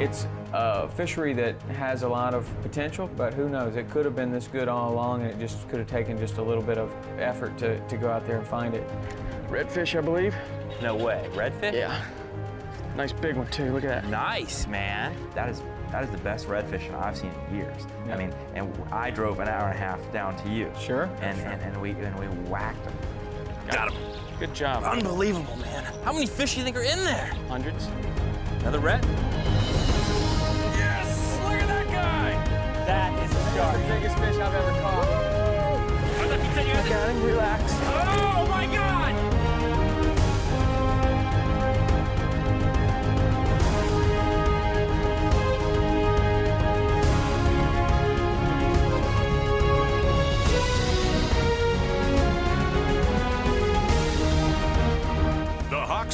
It's a fishery that has a lot of potential, but who knows? It could have been this good all along, and it just could have taken just a little bit of effort to go out there and find it. Redfish, I believe. No way. Redfish? Yeah. Nice big one too. Look at that. Nice, man. That is the best redfish I've seen in years. Yeah. I mean, and I drove an hour and a half down to you. Sure. And we whacked them. Got him. Good job. Unbelievable, man. How many fish do you think are in there? Hundreds. Another red? Yes! Look at that guy! That is a shark. The biggest fish I've ever caught. I got him. Relax. Oh my God!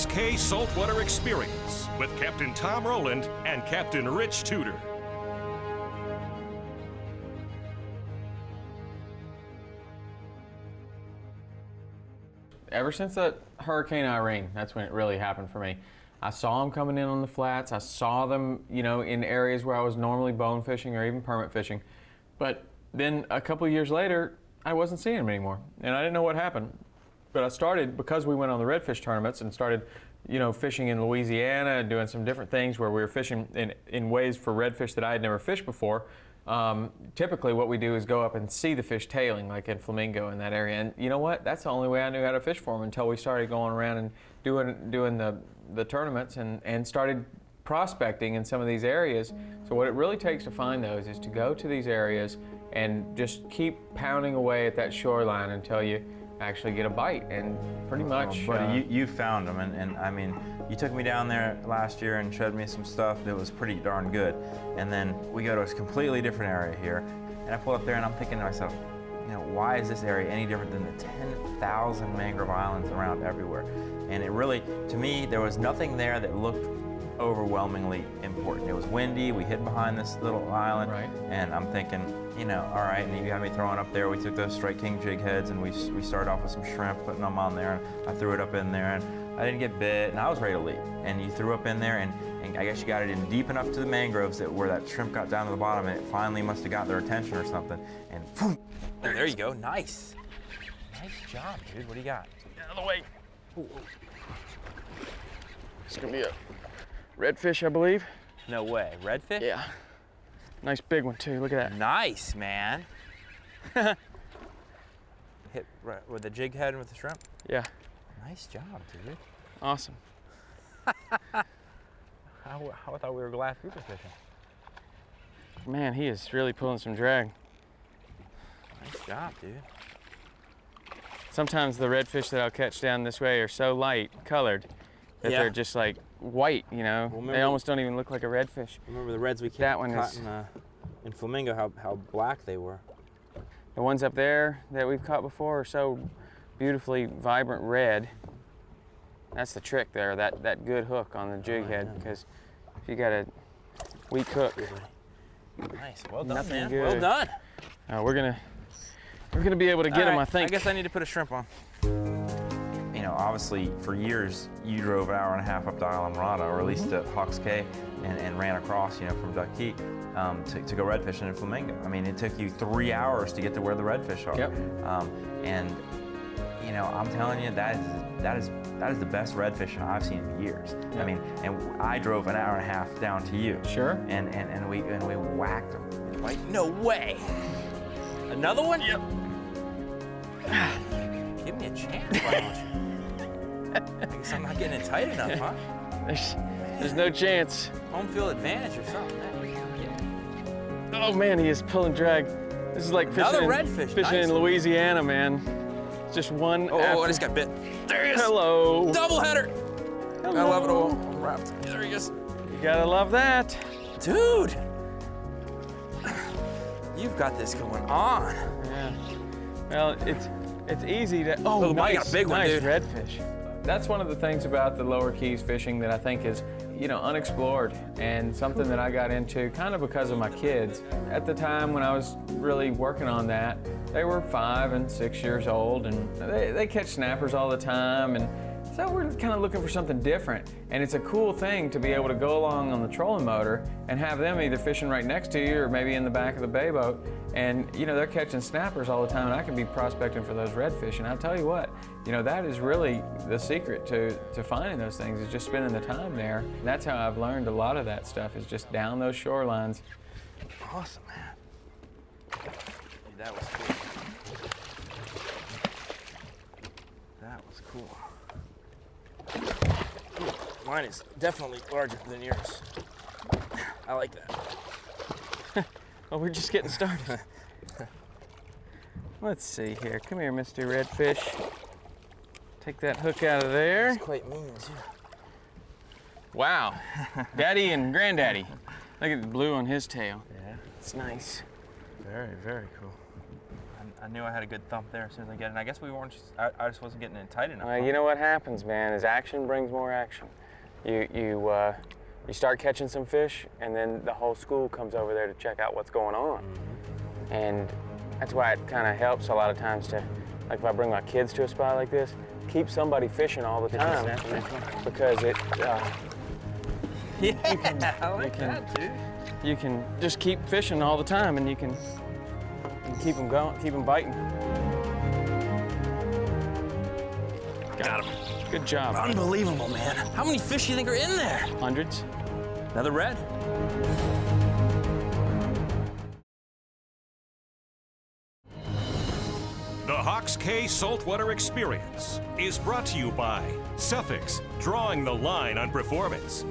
K Saltwater Experience with Captain Tom Rowland and Captain Rich Tudor. Ever since that Hurricane Irene, that's when it really happened for me. I saw them coming in on the flats. I saw them, you know, in areas where I was normally bone fishing or even permit fishing. But then a couple of years later, I wasn't seeing them anymore, and I didn't know what happened. But I started, because we went on the redfish tournaments and started, you know, fishing in Louisiana and doing some different things where we were fishing in ways for redfish that I had never fished before. Typically what we do is go up and see the fish tailing, like in Flamingo in that area. And you know what? That's the only way I knew how to fish for them until we started going around and doing the tournaments and started prospecting in some of these areas. So what it really takes to find those is to go to these areas and just keep pounding away at that shoreline until you actually get a bite, and pretty much. Buddy, you found them, and I mean, you took me down there last year and showed me some stuff that was pretty darn good. And then we go to a completely different area here, and I pull up there and I'm thinking to myself, you know, why is this area any different than the 10,000 mangrove islands around everywhere? And it really, to me, there was nothing there that looked overwhelmingly important. It was windy, we hid behind this little island, right. And I'm thinking, you know, all right, and you got me throwing up there. We took those Strike King jig heads and we started off with some shrimp, putting them on there, and I threw it up in there, and I didn't get bit, and I was ready to leave. And you threw up in there, and I guess you got it in deep enough to the mangroves that where that shrimp got down to the bottom, and it finally must have got their attention or something, and boom, there you go, nice. Nice job, dude, what do you got? Get out of the way. Ooh. It's gonna be a redfish, I believe. No way, redfish? Yeah. Nice big one too, look at that. Nice, man. Hit right with the jig head and with the shrimp? Yeah. Nice job, dude. Awesome. I thought we were glass grouper fishing. Man, he is really pulling some drag. Nice job, dude. Sometimes the redfish that I'll catch down this way are so light colored that they're just like white, you know? Well, they almost don't even look like a redfish. Remember the reds we That one caught is in Flamingo, how black they were. The ones up there that we've caught before are so beautifully vibrant red. That's the trick there, that good hook on the jig head, because if you got a weak hook, nice, well done, nothing man. good. Well done. We're gonna be able to get them, I think. I guess I need to put a shrimp on. You know, obviously, for years, you drove an hour and a half up to Islamorada, or at least to Hawks Cay, and ran across, you know, from Duck Key to go redfishing in Flamingo. I mean, it took you 3 hours to get to where the redfish are. Yep. And, you know, I'm telling you, that is the best redfish I've seen in years. Yep. I mean, and I drove an hour and a half down to you. Sure. And we whacked them. Like, no way. Another one? Yep. Give me a chance, why don't you? I guess I'm not getting it tight enough, huh? There's no chance. Home field advantage or something. Oh man, he is pulling drag. This is like Another fishing, redfish, fishing nice. in Louisiana, man. It's just one. Oh, I just got bit. There he is. Hello. Double header. Hello. I love it all. I'm wrapped. There he is. You gotta love that. Dude. You've got this going on. Yeah. Well, it's easy to. Oh, nice, I got a big one, nice dude. redfish. That's one of the things about the lower keys fishing that I think is, you know, unexplored, and something that I got into kind of because of my kids. At the time when I was really working on that, they were 5 and 6 years old, and they catch snappers all the time, and So we're kind of looking for something different. And it's a cool thing to be able to go along on the trolling motor and have them either fishing right next to you or maybe in the back of the bay boat. And you know, they're catching snappers all the time, and I can be prospecting for those redfish. And I'll tell you what, you know, that is really the secret to finding those things, is just spending the time there. And that's how I've learned a lot of that stuff, is just down those shorelines. Awesome, man. Dude, that was cool. That was cool. Mine is definitely larger than yours. I like that. Well, we're just getting started. Let's see here. Come here, Mr. Redfish. Take that hook out of there. It's quite mean, too. Wow. Daddy and Granddaddy. Look at the blue on his tail. Yeah. It's nice. Very, very cool. I knew I had a good thump there as soon as I get it. And I guess we weren't just, I just wasn't getting it tight enough. Well, you know what happens, man, is action brings more action. You start catching some fish, and then the whole school comes over there to check out what's going on. Mm-hmm. And that's why it kind of helps a lot of times to, like if I bring my kids to a spot like this, keep somebody fishing all the time. Because it, yeah, I like that, dude. You can just keep fishing all the time, and you can keep them going, keep them biting. Got him. Good job. Unbelievable, man. How many fish do you think are in there? Hundreds. Another red? The Hawks Cay Saltwater Experience is brought to you by Suffix, drawing the line on performance.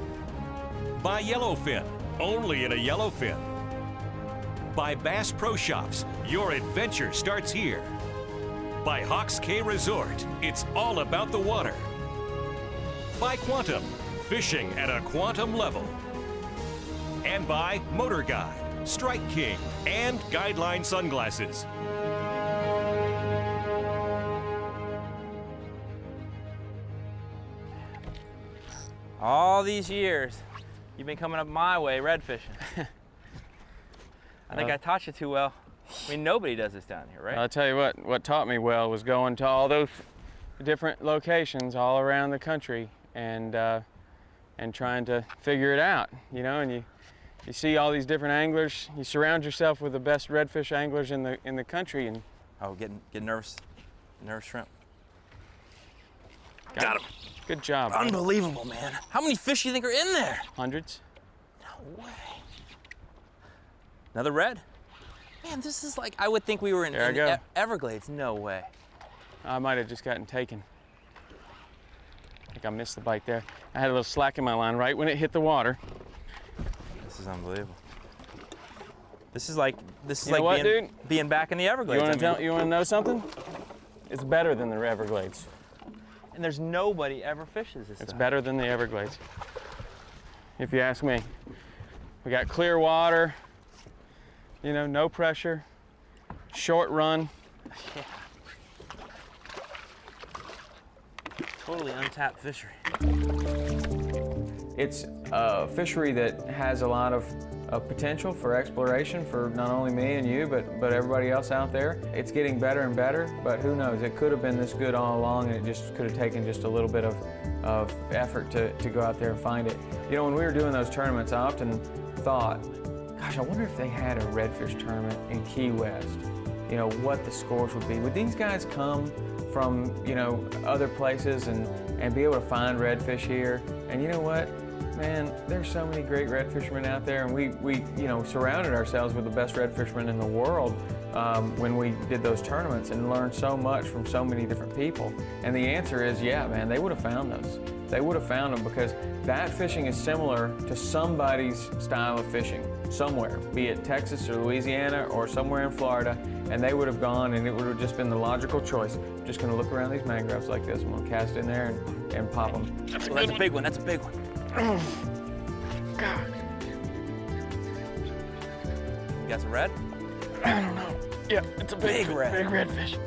By Yellowfin, only in a yellowfin. By Bass Pro Shops, your adventure starts here. By Hawks Cay Resort, it's all about the water. By Quantum, fishing at a quantum level. And by Motor Guide, Strike King, and Guideline Sunglasses. All these years, you've been coming up my way red fishing. I think I taught you too well. I mean, nobody does this down here, right? I'll tell you what taught me well was going to all those different locations all around the country and trying to figure it out, you know. And you see all these different anglers. You surround yourself with the best redfish anglers in the country, and getting nervous, nervous shrimp. got him. Good job. Unbelievable, man. How many fish do you think are in there? Hundreds. No way. Another red? Man, this is like, I would think we were in Everglades. No way. I might have just gotten taken. I think I missed the bite there. I had a little slack in my line right when it hit the water. This is unbelievable. This is like being back in the Everglades. You want to know something? It's better than the Everglades. And there's nobody ever fishes this It's stuff. better than the Everglades, if you ask me. We got clear water, you know, no pressure, short run. Yeah. Totally untapped fishery. It's a fishery that has a lot of potential for exploration for not only me and you, but everybody else out there. It's getting better and better, but who knows? It could have been this good all along, and it just could have taken just a little bit of effort to go out there and find it. You know, when we were doing those tournaments, I often thought, gosh, I wonder if they had a redfish tournament in Key West, you know, what the scores would be. Would these guys come from, you know, other places and be able to find redfish here? And you know what? Man, there's so many great red fishermen out there, and we you know, surrounded ourselves with the best red fishermen in the world when we did those tournaments, and learned so much from so many different people. And the answer is, yeah, man, they would have found those. They would have found them, because that fishing is similar to somebody's style of fishing somewhere, be it Texas or Louisiana or somewhere in Florida, and they would have gone, and it would have just been the logical choice. I'm just going to look around these mangroves like this. I'm going to cast in there and pop them. Well, that's a big one. That's a big one. God. You got some red? I don't know. Yeah, it's a big red. Big redfish.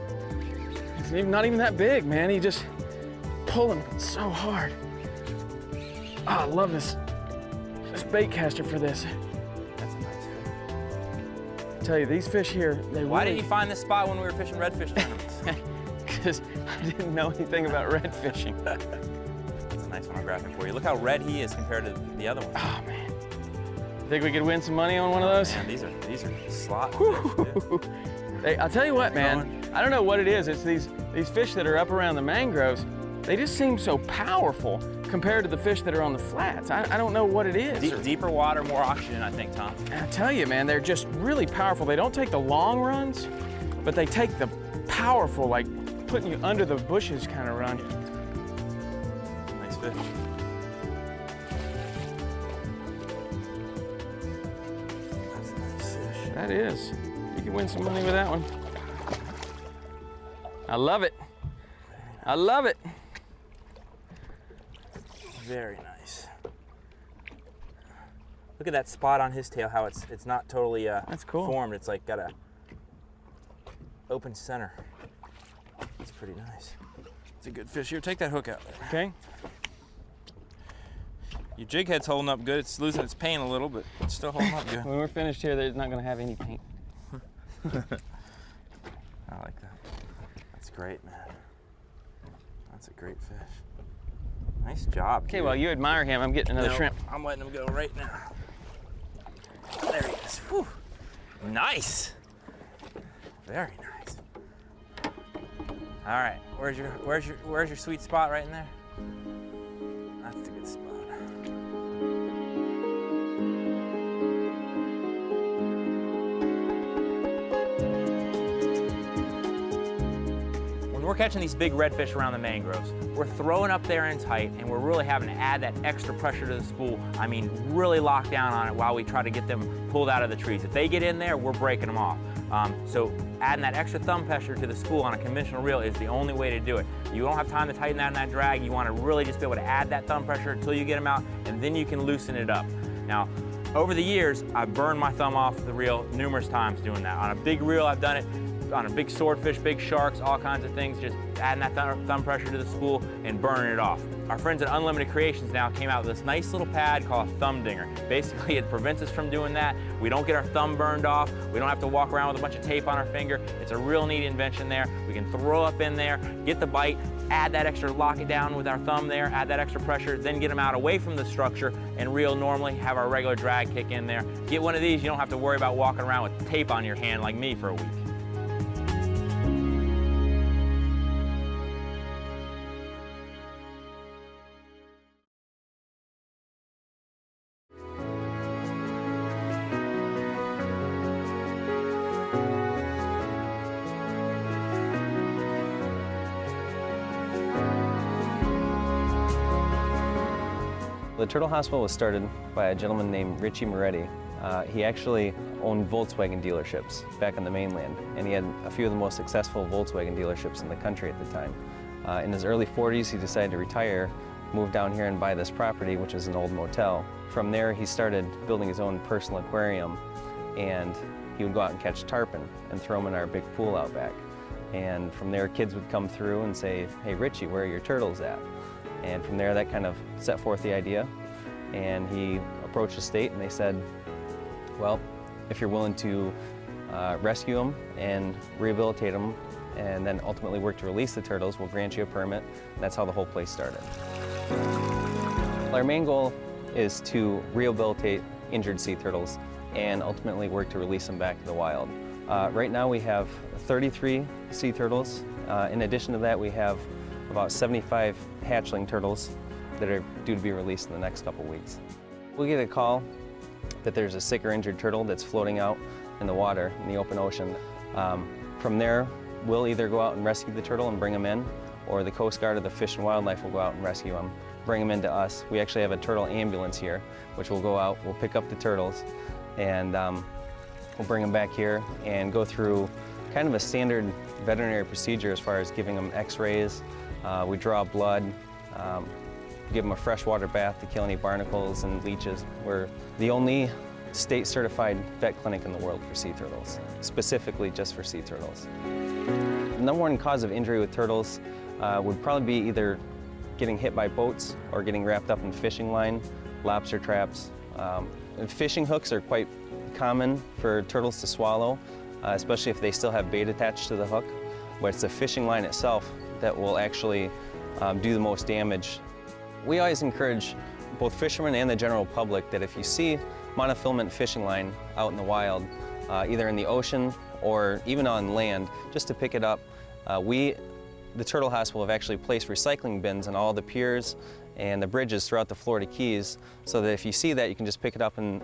It's not even that big, man. He just pulling so hard. Oh, I love this bait caster for this. That's a nice fish. I tell you, these fish here, Why didn't you find this spot when we were fishing redfish tournaments? Because I didn't know anything about red fishing. nice one. I'll grab him for you. Look how red he is compared to the other one. Oh man. Think we could win some money on one of those? Man, these are slot fish, dude. Hey, I'll tell you what, man. I don't know what it is. It's these fish that are up around the mangroves. They just seem so powerful compared to the fish that are on the flats. I don't know what it is. Deeper water, more oxygen, I think, Tom. I tell you, man, they're just really powerful. They don't take the long runs, but they take the powerful, like putting you under the bushes kind of run. Nice fish. That's a nice fish. That is. You can win some money with that one. I love it. I love it. Very nice. Look at that spot on his tail, how it's not totally That's cool. formed. It's like got a open center. It's pretty nice. It's a good fish. Here, take that hook out there. Okay. Your jig head's holding up good. It's losing its paint a little, but it's still holding up good. When we're finished here, they're not going to have any paint. I like that. That's great, man. That's a great fish. Nice job. Okay, dude. while you admire him, I'm getting another No, shrimp. I'm letting him go right now. There he is. Whew. Nice. Very nice. All right, where's your sweet spot right in there? That's a good spot. When we're catching these big redfish around the mangroves, we're throwing up there in tight, and we're really having to add that extra pressure to the spool. I mean, really lock down on it while we try to get them pulled out of the trees. If they get in there, we're breaking them off. So adding that extra thumb pressure to the spool on a conventional reel is the only way to do it. You don't have time to tighten that in that drag. You want to really just be able to add that thumb pressure until you get them out, and then you can loosen it up. Now, over the years, I've burned my thumb off the reel numerous times doing that. On a big reel, I've done it. On a big swordfish, big sharks, all kinds of things, just adding that thumb pressure to the spool and burning it off. Our friends at Unlimited Creations now came out with this nice little pad called a thumb dinger. Basically, it prevents us from doing that. We don't get our thumb burned off. We don't have to walk around with a bunch of tape on our finger. It's a real neat invention there. We can throw up in there, get the bite, add that extra, lock it down with our thumb there, add that extra pressure, then get them out away from the structure and reel normally, have our regular drag kick in there. Get one of these, you don't have to worry about walking around with tape on your hand like me for a week. The Turtle Hospital was started by a gentleman named Richie Moretti. He actually owned Volkswagen dealerships back on the mainland, and he had a few of the most successful Volkswagen dealerships in the country at the time. In his early 40s, he decided to retire, move down here and buy this property, which is an old motel. From there, he started building his own personal aquarium, and he would go out and catch tarpon and throw them in our big pool out back. And from there, kids would come through and say, "Hey, Richie, where are your turtles at?" And from there, that kind of set forth the idea. And he approached the state and they said, well, if you're willing to rescue them and rehabilitate them and then ultimately work to release the turtles, we'll grant you a permit. And that's how the whole place started. Our main goal is to rehabilitate injured sea turtles and ultimately work to release them back to the wild. Right now we have 33 sea turtles. In addition to that, we have about 75 hatchling turtles that are due to be released in the next couple weeks. We'll get a call that there's a sick or injured turtle that's floating out in the water, in the open ocean. From there, we'll either go out and rescue the turtle and bring them in, or the Coast Guard or the Fish and Wildlife will go out and rescue them, bring them into us. We actually have a turtle ambulance here, which will go out, we'll pick up the turtles, and we'll bring them back here and go through kind of a standard veterinary procedure as far as giving them x-rays. We draw blood, give them a freshwater bath to kill any barnacles and leeches. We're the only state-certified vet clinic in the world for sea turtles, specifically just for sea turtles. The number one cause of injury with turtles would probably be either getting hit by boats or getting wrapped up in fishing line, lobster traps. And fishing hooks are quite common for turtles to swallow, especially if they still have bait attached to the hook. But it's the fishing line itself that will actually do the most damage. We always encourage both fishermen and the general public that if you see monofilament fishing line out in the wild, either in the ocean or even on land, just to pick it up. The Turtle Hospital, have actually placed recycling bins on all the piers and the bridges throughout the Florida Keys, so that if you see that, you can just pick it up and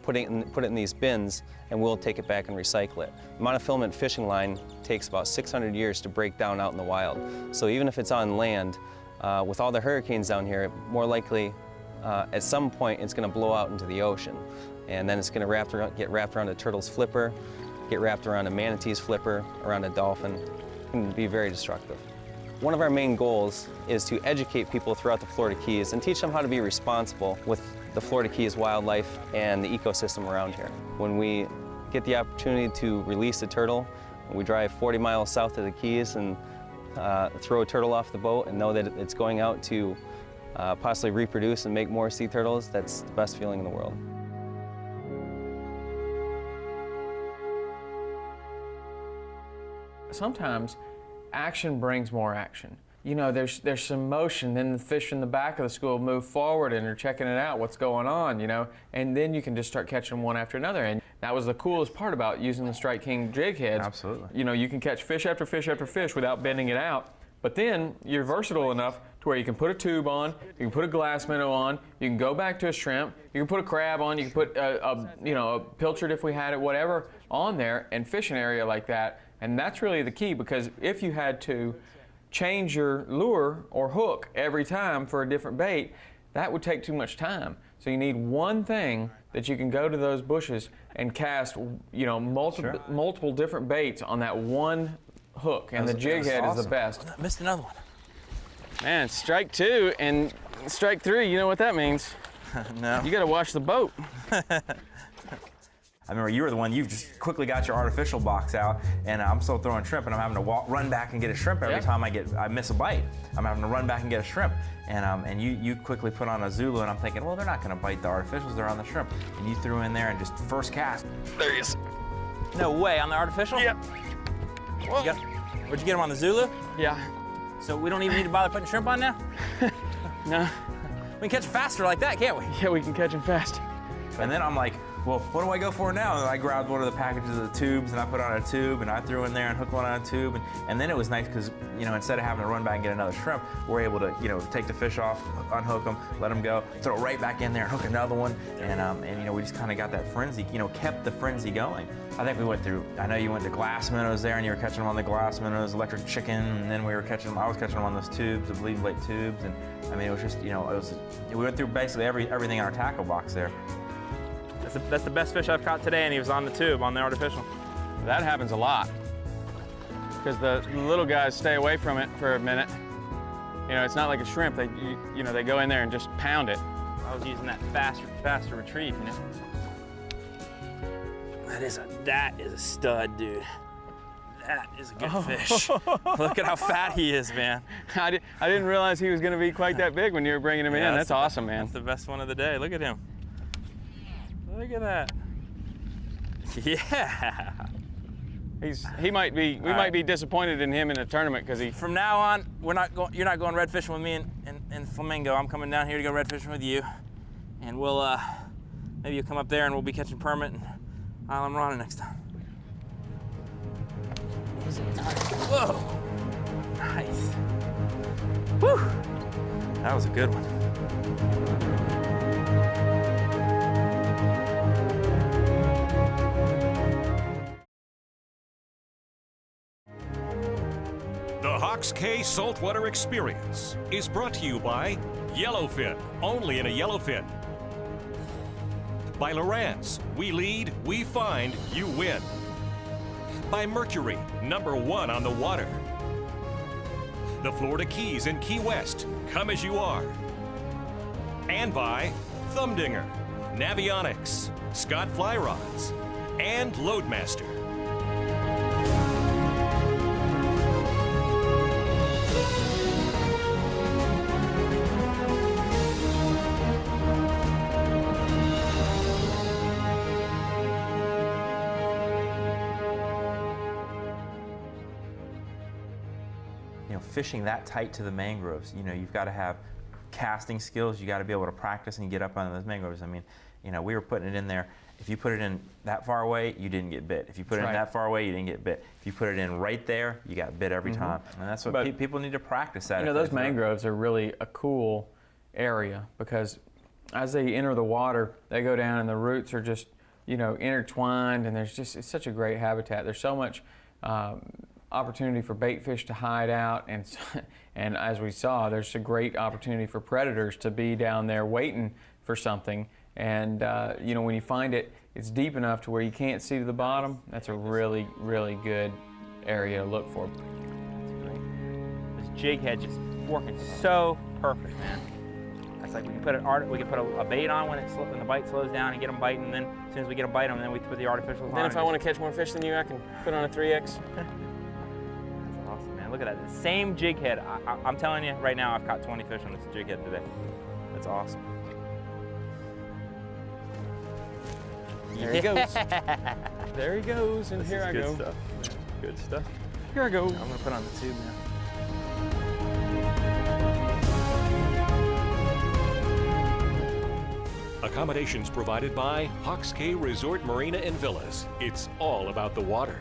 put it in these bins, and we'll take it back and recycle it. Monofilament fishing line takes about 600 years to break down out in the wild. So even if it's on land, with all the hurricanes down here, more likely at some point it's going to blow out into the ocean, and then it's going to get wrapped around a turtle's flipper, get wrapped around a manatee's flipper, around a dolphin. It can be very destructive. One of our main goals is to educate people throughout the Florida Keys and teach them how to be responsible with the Florida Keys wildlife and the ecosystem around here. When we get the opportunity to release a turtle, we drive 40 miles south of the Keys and throw a turtle off the boat and know that it's going out to possibly reproduce and make more sea turtles, that's the best feeling in the world. Sometimes action brings more action. You know, there's some motion, then the fish in the back of the school move forward and they're checking it out, what's going on, you know, and then you can just start catching them one after another. And that was the coolest part about using the Strike King jig heads. Absolutely. You know, you can catch fish after fish after fish without bending it out, but then you're versatile enough to where you can put a tube on, you can put a glass minnow on, you can go back to a shrimp, you can put a crab on, you can put a pilchard if we had it, whatever, on there and fish an area like that. And that's really the key, because if you had to change your lure or hook every time for a different bait, that would take too much time. So you need one thing that you can go to those bushes and cast, you know, multiple different baits on that one hook, and the jig head is the best. I missed another one. Man, strike 2 and strike 3, you know what that means. No. You gotta wash the boat. I remember you were the one, you just quickly got your artificial box out, and I'm still throwing shrimp, and I'm having to run back and get a shrimp every time I miss a bite. I'm having to run back and get a shrimp. And you quickly put on a Zulu, and I'm thinking, well, they're not gonna bite the artificials, they're on the shrimp. And you threw in there and just first cast. There he is. No way, on the artificial? Yep. Where'd you get them, on the Zulu? Yeah. So we don't even need to bother putting shrimp on now? No. We can catch faster like that, can't we? Yeah, we can catch him fast. And then I'm like, well, what do I go for now? And I grabbed one of the packages of the tubes and I put on a tube and I threw in there and hooked one on a tube. And then it was nice because, you know, instead of having to run back and get another shrimp, we're able to, you know, take the fish off, unhook them, let them go, throw it right back in there and hook another one. And you know, we just kind of got that frenzy, you know, kept the frenzy going. I think we went through, I know you went to glass minnows there and you were catching them on the glass minnows, electric chicken, and then we were catching them, I was catching them on those tubes, the bleed blade tubes. And I mean, it was just, you know, we went through basically everything in our tackle box there. That's the best fish I've caught today, and he was on the tube, on the artificial. That happens a lot, because the little guys stay away from it for a minute. You know, it's not like a shrimp. You know, they go in there and just pound it. I was using that faster retrieve, you know. That is a stud, dude. That is a good fish. Look at how fat he is, man. I didn't realize he was going to be quite that big when you were bringing him in. That's awesome, man. That's the best one of the day. Look at him. Look at that. Yeah. We might be disappointed in him in a tournament because he. From now on, you're not going red fishing with me and Flamingo. I'm coming down here to go red fishing with you, and we'll maybe you'll come up there and we'll be catching permit and Island Rana next time. Whoa. Nice. Whew. That was a good one. The Hawks Cay Saltwater Experience is brought to you by Yellowfin, only in a yellowfin. By Lowrance, we lead, we find, you win. By Mercury, #1 on the water. The Florida Keys in Key West, come as you are. And by Thumbdinger, Navionics, Scott Fly Rods, and Loadmaster. You know, fishing that tight to the mangroves, you know, you've got to have casting skills. You got to be able to practice and get up on those mangroves. I mean, you know, we were putting it in there. If you put it in that far away, you didn't get bit. If you put it in that far away, you didn't get bit. If you put it in right there, you got bit every time. And that's what people need to practice that. You know, those mangroves are really a cool area because as they enter the water, they go down and the roots are just, you know, intertwined, and there's just, it's such a great habitat. There's so much opportunity for bait fish to hide out, and as we saw, there's a great opportunity for predators to be down there waiting for something. And you know, when you find it, it's deep enough to where you can't see to the bottom. That's a really, really good area to look for. That's great. This jig head just working so perfect, man. It's like we can put a bait on when the bite slows down and get them biting, and then as soon as we get them biting, then we put the artificials on. Then if I want to catch more fish than you, I can put on a 3X. That's awesome, man. Look at that. The same jig head. I'm telling you right now, I've caught 20 fish on this jig head today. That's awesome. There he goes. There he goes, and here I go. Stuff. Good stuff. Here I go. I'm gonna put on the tube now. Accommodations provided by Hawks Cay Resort Marina and Villas. It's all about the water.